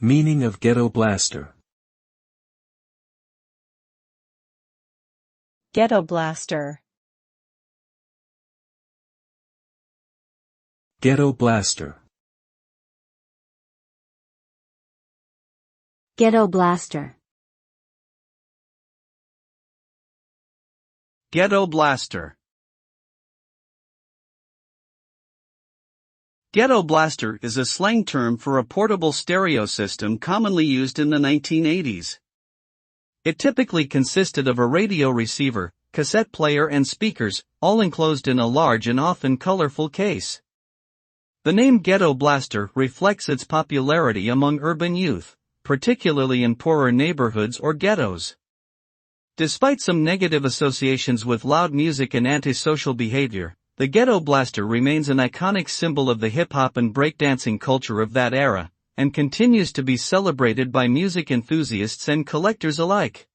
Meaning of ghetto blaster. Ghetto blaster. Ghetto blaster. Ghetto blaster. Ghetto blaster. Ghetto blaster is a slang term for a portable stereo system commonly used in the 1980s. It typically consisted of a radio receiver, cassette player and speakers, all enclosed in a large and often colorful case. The name Ghetto Blaster reflects its popularity among urban youth, particularly in poorer neighborhoods or ghettos. Despite some negative associations with loud music and antisocial behavior, the Ghetto Blaster remains an iconic symbol of the hip-hop and breakdancing culture of that era, and continues to be celebrated by music enthusiasts and collectors alike.